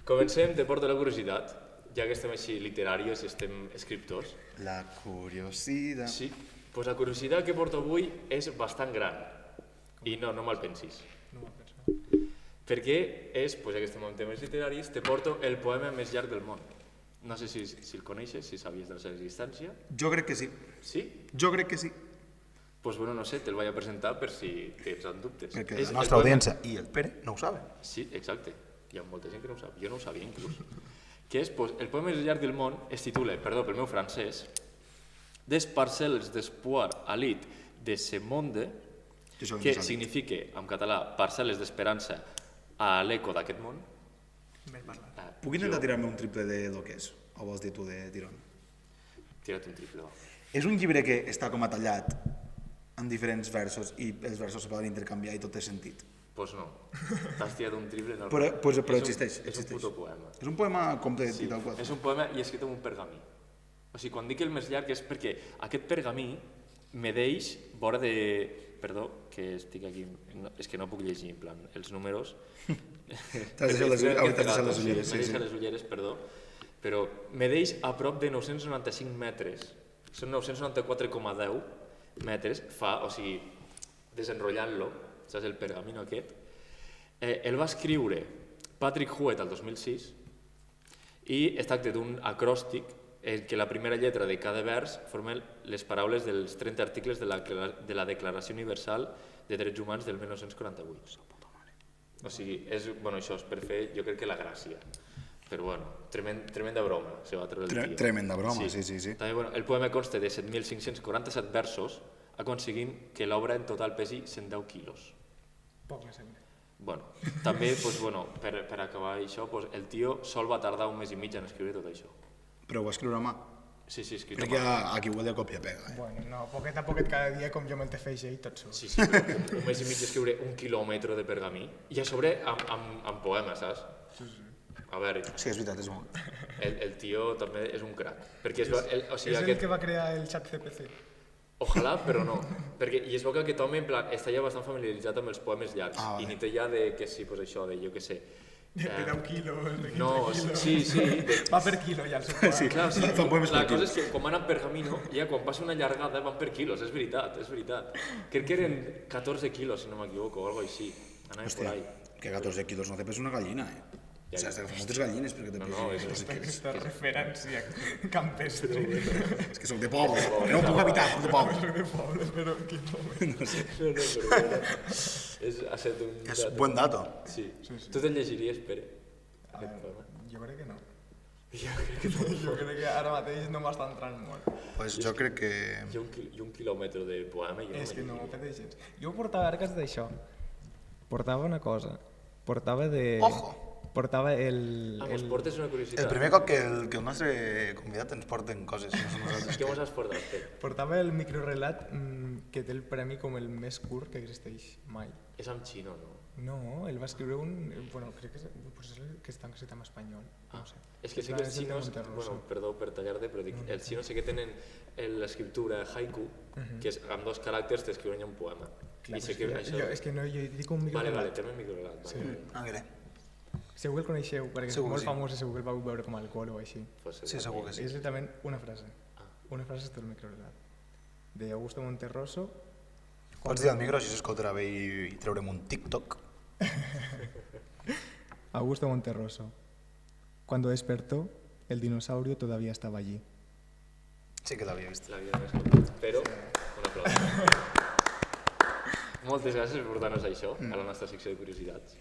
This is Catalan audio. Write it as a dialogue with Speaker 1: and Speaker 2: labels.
Speaker 1: Comencem, te porto la curiositat, ja que estem així literaris i estem escriptors.
Speaker 2: La curiositat...
Speaker 1: Sí, doncs la curiositat que porto avui és bastant gran. I no me'l pensis.
Speaker 3: No m'ho penso.
Speaker 1: Perquè és, ja que estem en temes literaris, te porto el poema més llarg del món. No sé si el coneixes, si sabies de la seva existència.
Speaker 2: Jo crec que sí.
Speaker 1: Sí?
Speaker 2: Jo crec que sí.
Speaker 1: Doncs bueno, no sé, te'l vaig a presentar per si tens dubtes.
Speaker 2: Perquè
Speaker 1: És
Speaker 2: la
Speaker 1: el
Speaker 2: nostra
Speaker 1: poema-
Speaker 2: audiència i el Pere no ho saben.
Speaker 1: Sí, exacte. Hi ha molta gent que no ho sap. Jo no ho sabia, inclús. Que és, el poema més llarg del món es titula, perdó pel meu francès, Des parcelles d'espoir à lit de ce monde, que significa, en català, parcel·les d'esperança a l'eco d'aquest món.
Speaker 3: Ben parlat.
Speaker 2: Puc intentar tirar-me un triple de lo que és? O vols dir tu de tirón?
Speaker 1: Tira't un triple.
Speaker 2: És un llibre que està com a tallat en diferents versos i els versos se poden intercanviar i tot té sentit.
Speaker 1: Doncs no. T'has tirat un triple. No,
Speaker 2: Però existeix.
Speaker 1: És un puto poema.
Speaker 2: És un poema complet
Speaker 1: Sí,
Speaker 2: i tal qual.
Speaker 1: és un poema i escrit en un pergamí. O sigui, quan dic el més llarg és perquè aquest pergamí medeix vora de... Perdó, que estic aquí... No, és que no puc llegir, en plan, els números...
Speaker 2: T'has deixat les ulleres,
Speaker 1: M'he deixat les ulleres, perdó. Però medeix a prop de 995 metres. Són 994,10 metres. Fa, o sigui, desenrotllant-lo, saps, el pergamino aquest. El va escriure Patrick Huet el 2006 i es tracta d'un acròstic en què la primera lletra de cada vers formen les paraules dels 30 articles de la Declaració Universal de Drets Humans del 1948. O sigui, això és per fer, jo crec que la gràcia. Però bueno, tremenda broma, se va treure el tio.
Speaker 2: Tremenda broma, sí.
Speaker 1: També, el poema consta de 7.547 versos, aconseguint que l'obra en total pesi 110 quilos.
Speaker 3: Poc me sembla.
Speaker 1: Bueno, també, per acabar això, el tio sol va tardar un mes i mig en escriure tot això.
Speaker 2: Però ho va escriure a mà.
Speaker 1: Sí, escrit a
Speaker 2: Perquè
Speaker 1: mà.
Speaker 2: aquí huele a còpia-pega.
Speaker 3: Bueno, no, poquet a poquet cada dia com jo me'l te feixa i tot sol.
Speaker 1: Sí, però un mes i mig escriure 1 quilòmetre de pergamí i a sobre amb poemes, saps?
Speaker 3: Sí.
Speaker 1: A veure,
Speaker 2: Sí, és veritat, és molt.
Speaker 1: el tio també és un crac. Perquè
Speaker 3: És el que va crear el xat CPC.
Speaker 1: Ojalà, però no. I es veu que aquest home, en plan, està ja bastant familiaritzat amb els poemes llargs. I ni té ja de, que sí, això, de jo què sé.
Speaker 3: De 10 quilos, de 15
Speaker 1: No,
Speaker 3: quilos.
Speaker 1: sí.
Speaker 3: Va per quilo ja el seu poema.
Speaker 2: Sí,
Speaker 1: Clar,
Speaker 2: fan poemes
Speaker 1: la
Speaker 2: per
Speaker 1: cosa és que quan van en pergamino, ja quan passa una llargada van per quilos, és veritat. Crec que eren 14 quilos, si no m'equivoco, o alguna cosa així. Anava por
Speaker 2: Hòstia,
Speaker 1: ahí.
Speaker 2: que 14 quilos no te pesa una gallina, eh? O sigui, has d'agafar moltes gallines perquè te
Speaker 1: No,
Speaker 2: pesi
Speaker 1: és
Speaker 2: 14 quilos.
Speaker 3: Aquesta referència campestre.
Speaker 2: És que soc de poble, no puc evitar, soc de poble.
Speaker 3: Soc de poble, però quin moment.
Speaker 2: No sé.
Speaker 1: Ha estat un...
Speaker 2: És buen dato.
Speaker 1: Sí. Tu te'l llegiries, Pere?
Speaker 3: Jo crec que no.
Speaker 1: Jo crec que no.
Speaker 3: Jo crec que ara mateix no m'està entrant molt.
Speaker 2: Pues jo crec que...
Speaker 1: I un quilòmetre de poema jo
Speaker 3: És que no
Speaker 1: me
Speaker 3: pateix gens. Jo portava arques d'això. Portava una cosa. Portava de...
Speaker 2: Ojo!
Speaker 3: Portava el...
Speaker 1: mos portes una curiositat.
Speaker 2: El primer cop que el nostre convidat ens porten coses. No som nosaltres.
Speaker 1: Què mos has portat, Pere?
Speaker 3: Portava el microrelat que té el premi com el més curt que existeix mai.
Speaker 1: És amb xino, no?
Speaker 3: No, el va escriure un... Bueno, crec que és el que està escrit en espanyol. No ho sé.
Speaker 1: És que sí que els xinos, bueno, perdó per tallar-te, però dic, els xinos sí que tenen l'escriptura haiku, que és amb 2 caràcters t'escriuen un poema.
Speaker 3: Clar,
Speaker 1: I sé que això...
Speaker 3: és que no, jo dic un microrelat.
Speaker 1: Vale, tema microrelat.
Speaker 3: Sí.
Speaker 1: Vale.
Speaker 3: Segur que el coneixeu, perquè és
Speaker 2: Segur que
Speaker 3: molt
Speaker 2: sí.
Speaker 3: famós i segur que el vau veure com a alcohol o així.
Speaker 1: Pues
Speaker 2: Sí, segur que sí.
Speaker 3: És exactament una frase. Una frase és tot el microrelat. De Augusto Monterroso.
Speaker 2: Pots dir al micro si s'escoltarà bé i treurem un TikTok.
Speaker 3: Augusto Monterroso. Cuando despertó, el dinosaurio todavía estaba allí.
Speaker 2: Sí que l'havia vist.
Speaker 1: L'havia d'haver escoltat, però un aplaudiment. Moltes gràcies per portar-nos això, a la nostra secció de curiositats.